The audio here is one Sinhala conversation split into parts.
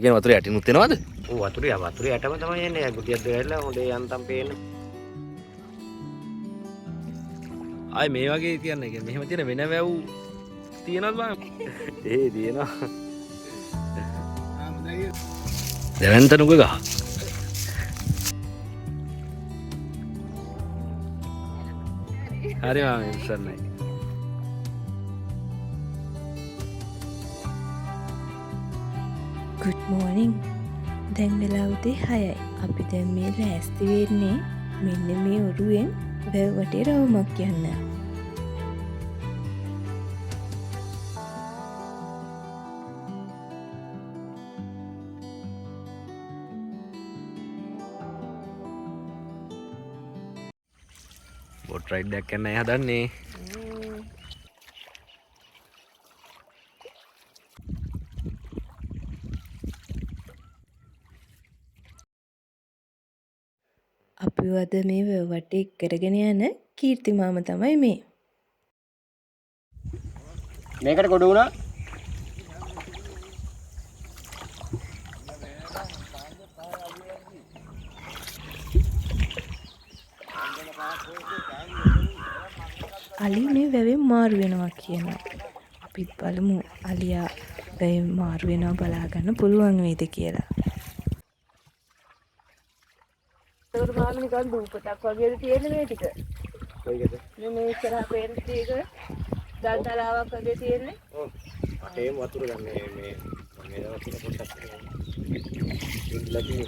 කියන වතුර යටිනුත් එනවද? ඔව් වතුර යටම තමයි එන්නේ. ගුටියක් දෙකලා හොඳේ යන්තම් පේන. ආයි මේ වගේ කියන්නේ කියන්නේ මෙහෙම තියෙන වෙන වැව් තියෙනවද බං? ඒ තියෙනවා. දැවැන්ත නුග ගහ. හරි මාමේ ඉස්සන්නයි. good morning. දැන් වෙලා උදේ 6යි. අපි දැන් මේ ලෑස්ති වෙන්නේ මෙන්න මේ ඔරුවෙන් වැව් වටේ රවුමක් යන්න. බොට් රයිඩ් එකක් යන්නයි හදන්නේ. අපි අද මේ වැව් වටේ කරගෙන යන කීර්ති මාම තමයි මේ. මේකට ගොඩ වුණා. අලි මේ වැවෙන් මාරු වෙනවා කියනවා. අපිත් බලමු අලියා වැවෙන් මාරු වෙනවා බලා ගන්න පුළුවන් වේද කියලා. ඒක මාමිනි කන් දුප්පටක් වගේද තියෙන්නේ මේ ටික. කොයිද? මේ ඉස්සරහ පේන ටික දල් තලාවක් වගේ තියෙන්නේ. ඔව්. ඒ වතුර ගන්න මේ දවස් පොට්ටක් ඉන්නලදී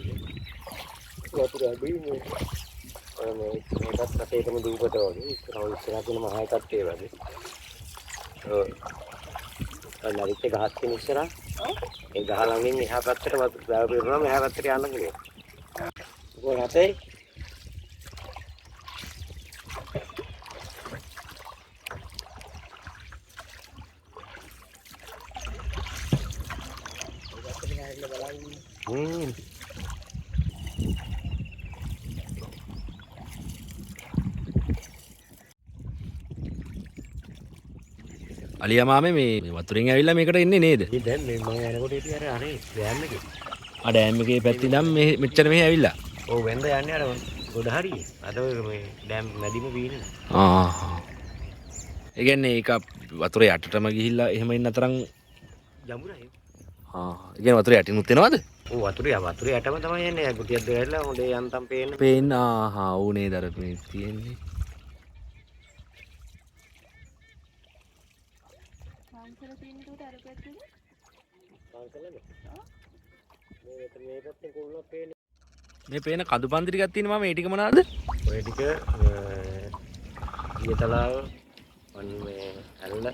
වතුර අඩුයි මේ මේකත් රටේටම දුප්පට වගේ ඉස්සරහ තියෙන මහා එකක් ඒ වගේ. ඔව්. අලරිත් ගහක් තියෙන ඉස්සරහ. ඒ ගහ ළඟින් එහා පැත්තට වතුර දාලා පෙරනවා මෙහා පැත්තට යන්න කියලා. Gue hati. අලියා මාමේ මේ වතුරෙන් ඇවිල්ලා මේකට එන්නේ නේද? ඉතින් දැන් මේ මම යනකොට හිටියේ අර අනේ ගෑම් එකේ. ආ ඩෑම් එකේ පැත්තේ ඉඳන් මේ මෙච්චර මෙහෙ ඇවිල්ලා. ඔව් වෙන්ද යන්නේ අර ගොඩ හරියේ. අද ඔය මේ ඩෑම් මැදිම පීන්නේ. ඒ කියන්නේ ඒක වතුර යටටම ගිහිල්ලා එහෙම ඉන්න තරම් ජඹුරයි. ඒ කියන්නේ වතුර යටිනුත් එනවද? ඔව් වතුර යටම තමයි එන්නේ. ගුටියක් දෙකලා හොඳේ යන්තම් පේන. පේන්න ඌනේ දර මේ තියෙන්නේ. පාන්සල තියෙන උඩ අර පැත්තේ. පාන්සලද? මේ පැත්තෙන් කුරුල්ලෝ පේන්නේ. මේ පේන කඳු පන්ති ටිකක් තියෙන මම ඒ ටික මොනවාද? ඔය ටික ඊතලාව මේ ඇල්ල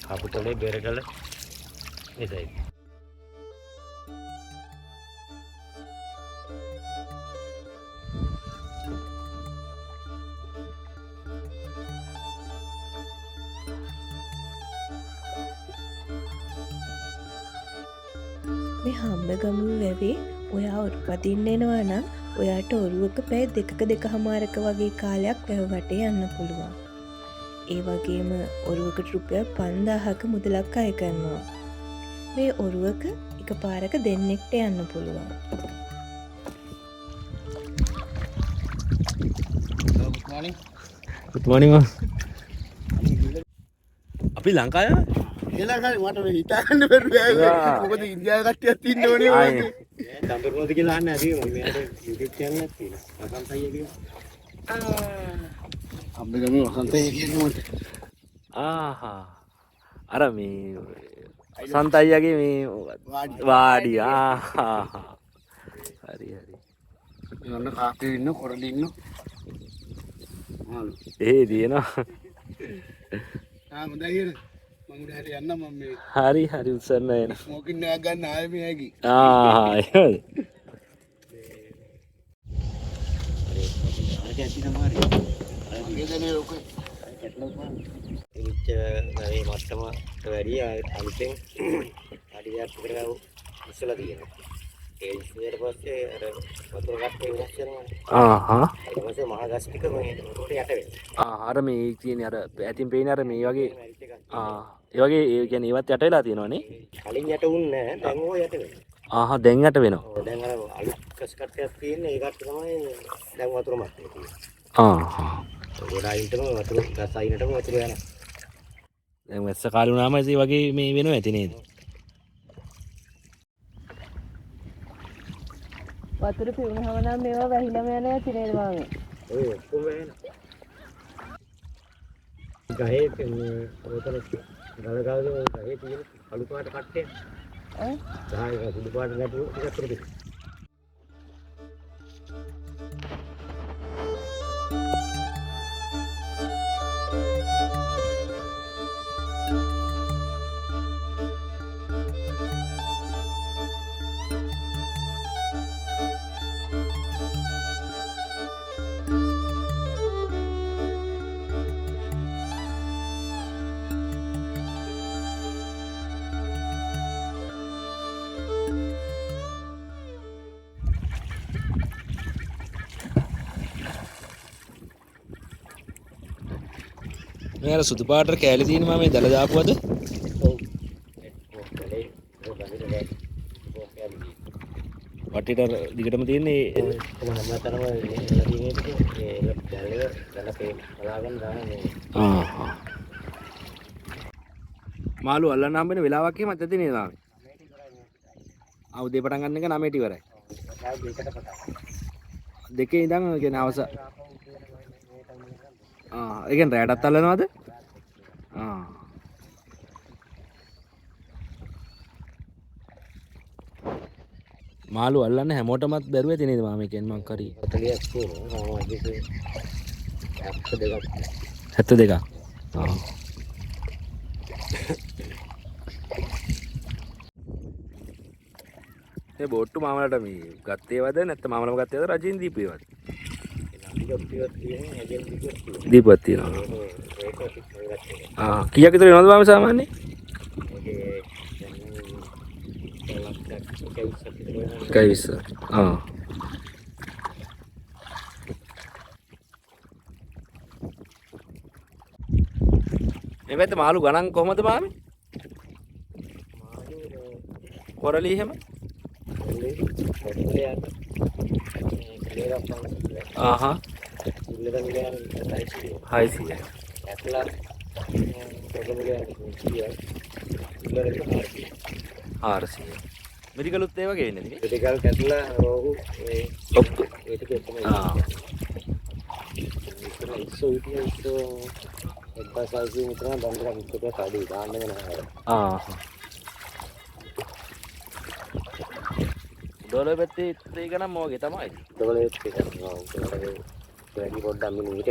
කපුටලේ බෙරකල එදයි. මේ හම්බගමුව වැවේ ඔයා උරුපදින්න එනවා නම් ඔයාට ඔරුවක පැය 2.5ක වගේ කාලයක් වැව වටේ යන්න පුළුවන්. ඒ වගේම ඔරුවකට රුපියල් 5000ක මුදලක් අය කරනවා. මේ ඔරුවක එකපාරක දෙන්නෙක්ට යන්න පුළුවන්. good morning අපි ලංකාවේ එලකල් මට හිතාගන්න බැරුව මොකද ඉන්දියාව කට්ටියක් ඉන්න ඕනේ වගේ. දඹරුවද කියලා අහන්න ඇති මම මෙයාට YouTube channel එකක් තියෙනවා. වසන්තయ్య කියලා. අම්බගම වසන්තය කියනකොට අර මේ සන්ත අයියාගේ මේ වාඩි හරි ඔන්න කාකේ ඉන්න කොරළි ඉන්න. ඒ තියෙනවා. හොඳයි කියන මම උඩ හරි යන්න මම මේ හරි උස්සන්න එන. ස්මෝකින් එකක් ගන්න ආයෙ මේ ඇගි. එහෙමද? මගේ දනේ ඔකේ. ඉච්ච මේ මට්ටම වැඩි අලුතෙන් අඩියක් විතර ගාව ඉස්සලා තියෙනවා. ඒ ඉස්සෙල්ලා පස්සේ අර වතුර කට්ටේ වෙනස් වෙනවා. ඊට පස්සේ මහා ගස් ටික මේ උඩට යට වෙනවා. අර මේ කියන්නේ අර ඇතින් පේන අර මේ වගේ ඒ වගේ ඒ කියන්නේ ඒවත් යට වෙලා තියෙනවනේ. කලින් යට වුණේ නැහැ. දැන් ඕක යට වෙනවා. ආහා දැන් යට වෙනවා. ඔව් දැන් අර අලුත් කස් කට්ටයක් තියෙන ඒකට තමයි දැන් වතුර මත්තේ තියෙන්නේ. ආහා. ගොඩායින්ටම වතුර ගස් අයිනටම වතුර යනවා. දැන් වැස්ස කාලේ වුණාම ඒ වගේ මේ වෙනවා ඇති නේද? වතුර පිරුණාම නම් මේවා වැහිලම යන ඇති නේද මාමේ? ඔය ඔක්කොම වෙනවා. ගහේ ඔතන ගලගාවේ ගහේ තියෙන අලු පාට කට්ටේ. ගහේ සුදු පාට නැතුව ටිකක් උඩ තියෙනවා. මේ අර සුදු පාට කෑලි තියෙන මම මේ දල දාපුවද? ඔව්. වටේට අර දිගටම තියෙන්නේ කොහොමද මතරම එලා තියෙන්නේ ඒ දැල්ලේ දැල්ලේ බලාගෙන දාන්නේ. ආහා. මාළු අල්ලන්න හම්බෙන වෙලාවක් එහෙමත් ඇති නේද ආවේ? උදේ පටන් ගන්න එක 9ට ඉවරයි. දෙකේ ඉඳන් කියන්නේ හවස. ඒ කියන්නේ රැයටත් අල්ලනවද? මාළු අල්ලන්න හැමෝටමත් බැරුව ඇති නේද මාමේ කියන්නේ මං කරි 40ක් තියෙනවා. ආ 72ක්. ඒ බෝට්ටු මාමලට මේ ගත්තේවද නැත්නම් මාමලම ගත්තේවද රජින් දීපේවද? දීපුවක් තියෙනවා. කීයක් විතර වෙනවද මාම සාමාන්‍යයෙන්? කයිස්. මේ පැත්තේ මාළු ගණන් කොහමද මාමේ? කොරලි එහෙම? ආහා. 600. මෙඩිකලුත් ඒ වගේ වෙන්නේ නේ. මෙඩිකල් කැටලා රෝහු ඒ ඔක්කො ඒ ටික තමයි. එක්බසයිසි මිත්‍රා බන්දරා විස්තර කාඩි දාන්න වෙනවා. ඩොලර් පැත්තේ ඒ ගණන් මොගේ තමයි. ඩොලර් එක ගන්නවා. වැඩි පොඩ්ඩක් මිනිහ ඊට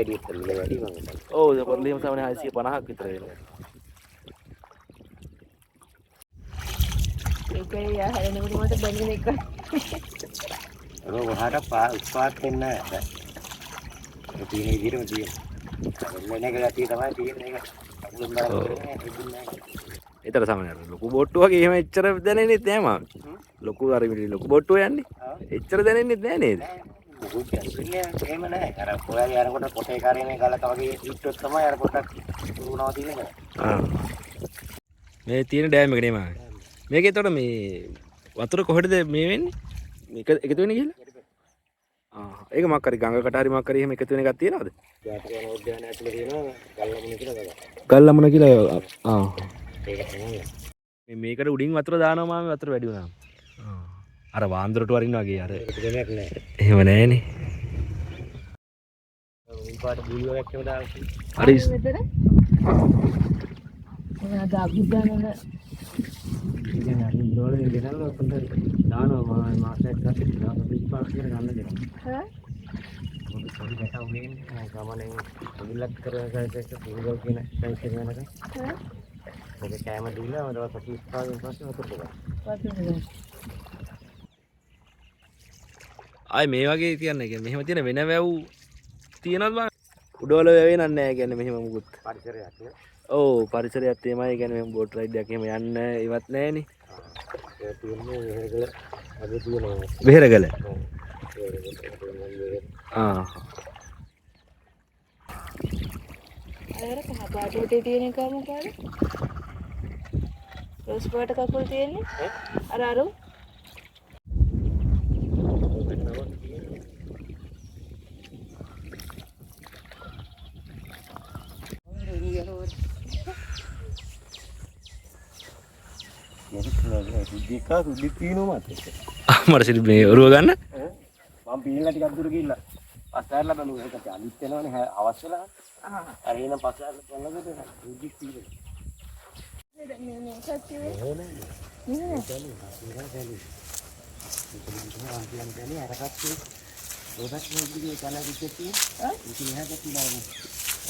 වැඩි මම. ඔව් ඒක පොඩ්ඩලියම තමයි 650ක් විතර වෙනවා. ඒකේ යා හැරෙනකොට මට බැලුන එක. වහට පාත් වෙන්නේ නැහැ. ඒ තියෙන විදිහටම තියෙනවා. මෙන්න එක ගැටිය තමයි තියෙන්නේ ඒක. අකුලෙන් බලන්නේ ඒතර සමහර ලොකු බොට්ටු වගේ එහෙම එච්චර දැනෙන්නේ නැහැ මාම. ලොකු අර ලොකු බොට්ටු යන්නේ. එච්චර දැනෙන්නේ නැහැ නේද? මොකද කියන්නේ එහෙම නැහැ. අර කොයාගේ අරකට පොටේ කාරේනේ ගලක වගේ ඉත්තොත් තමයි අර පොටක් උරුණාව තියෙන්නේ. මේ තියෙන ඩෑම් එක නේ මාම. මේකේ එතකොට මේ වතුර කොහෙටද මේ වෙන්නේ? මේක එකතු වෙන්නේ කියලා? ඒක මොකක් හරි ගඟකට හරි මොකක් හරි එහෙම එකතු වෙන එකක් තියනවද? ජාතික උද්‍යානය ඇතුලේ තියෙනවා ගල්ලමුණ කියලා ගලක්. ගල්ලමුණ කියලා ඒක තමයි. මේකට උඩින් වතුර දානවා මාමේ වතුර වැඩි වුණාම. අර වාන්දරට වරින්න වගේ අර දෙයක් නැහැ. එහෙම නැහැනේ. උන් පාට බුලියක් එහෙම දාලා. හරි. මෙතන මොනවාද අභිදානන ඉතින් අර ඩොලර් ගෙනල්ලා පොඩ්ඩක් දානවා මාසයක් ගානේ දාලා 25 කියලා ගන්න දෙනවා. පොඩි ගැටව ගේන්නේ ගමනෙන් ඉල්ලක් කරගෙන ඒක පුරුදු කියන සයිස් එක යනකම්. ඔබ කැම දීලා වල 35 පස්සේ වතුර දෙනවා. ආයි මේ වගේ කියන්නේ කියන්නේ මෙහෙම තියෙන වෙන වැව් තියෙනවද බං? උඩවල වැවේ නෑ කියන්නේ මෙහෙම මුකුත්. පරිසරයක් නේ. ඔව් පරිසරයක් තේමයි කියන්නේ මෙහෙම බෝට් රයිඩ් එකක් එහෙම යන්න ඉවත් නෑනේ. ඒ තියෙන්නේ වෙහෙරගල අද තියෙනවා. වෙහෙරගල. අර කහ පාටේ තියෙන එක මොකද? රෝස් පාට කකුල් තියෙන්නේ. අර අරු සුද්දි තියෙනවා මත. මට සිට මේ ඔරුව ගන්න. මම පීනලා ටිකක් දුර ගිහිල්ලා පස්සාරලා බලුවා. ඒකට අනිත් වෙනවනේ අවශ්‍ය වෙලා. අර එන පස්සාරලා බලනකොට සුද්දි තියෙනවා.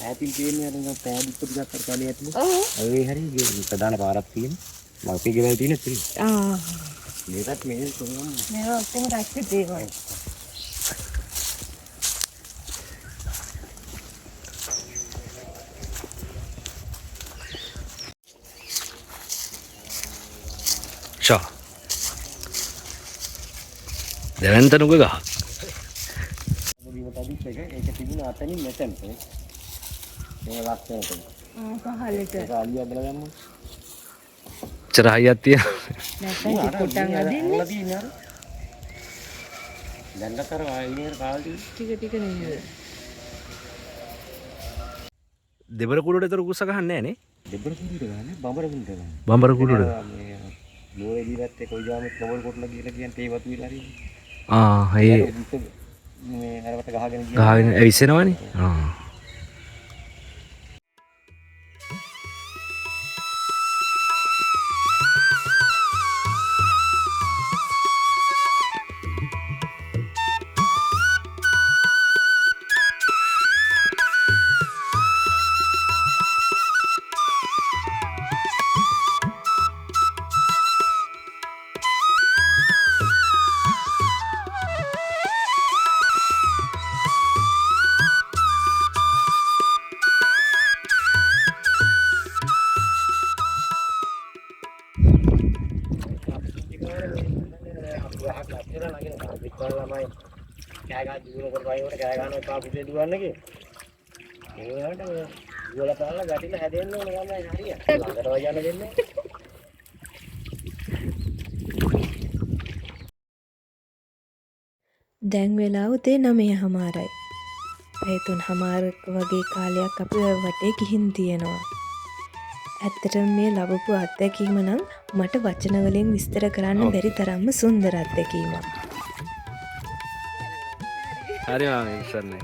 ඇතින් තියෙන්නේ අර පෑදිත් ටිකක් අර කැලේ ඇතුලේ. ඒ හරිය ප්‍රධාන පාරක් තියෙනවා. මල්පි ගෙවල් තියෙන ඉතින්. මේකත් මේ කොහොමද? මේවා ඔක්කොම රැක්කේ දේවල්. ෂා දැවන්ත නුග ගහ. බිම තදිත් එක ඒක තිබුණ අතනින් මෙතනට. මේ ලස්සනට. පහලට. ඒක අලිය බල ගමු. චරහයියක් තියෙන. නැත්නම් ටිකුටන් අදින්නේ. අදින්නේ අර. දැන් කර ආයෙත් කාල්ටි ටික ටික නේද? දෙබර කුඩට තර කුස ගහන්නේ නැහැ නේ. දෙබර කුඩට ගහන්නේ බඹර කුඩට ගහන්නේ. බඹර කුඩට. මේ ලෝයේ දීවත් ඒ කොයි ජාමෙත් නවල් කොටලා කියලා කියන්නේ තේ වතු විලා හරි. ඒ මේ අරකට ගහගෙන ගහගෙන ඇවිස්සෙනවනේ. දැන් වෙලාව උදේ 9:00යි. පැය 3:00ක වගේ කාලයක් අපි ඔය වටේ ගිහින් තියෙනවා. ඇත්තටම මේ ලැබපු අත්දැකීම නම් මට වචන වලින් විස්තර කරන්න බැරි තරම්ම සුන්දර අත්දැකීමක්. හරි මාමේ ඉස්සන්නේ.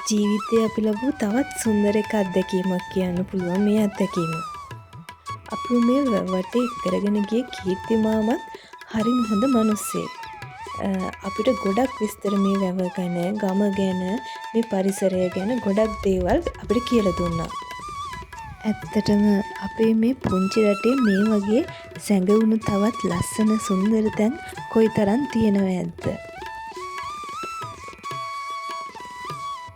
ජීවිතේ අපි ලැබු තවත් සුන්දර එක අත්දැකීමක් කියන්න පුළුවන් මේ අත්දැකීම. අපි මේ වටේ කරගෙන ගිය කීර්ති මාමත් හරිම හොඳ මිනිස්සෙක්. අපිට ගොඩක් විස්තර මේ වැව ගැන, ගම ගැන, මේ පරිසරය ගැන ගොඩක් දේවල් අපිට කියලා දුන්නා. ඇත්තටම අපේ මේ පුංචි රටේ මේ වගේ සැඟවුණු තවත් ලස්සන සුන්දර තැන් කොයිතරම් තියෙනවද?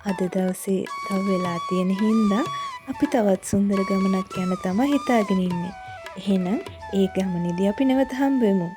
අද දවසේ තව වෙලා තියෙන හින්දා අපි තවත් සුන්දර ගමනක් යන තමයි හිතාගෙන ඉන්නේ. එහෙනම් ඒ ගමනේදී අපි නැවත හම්බ වෙමු.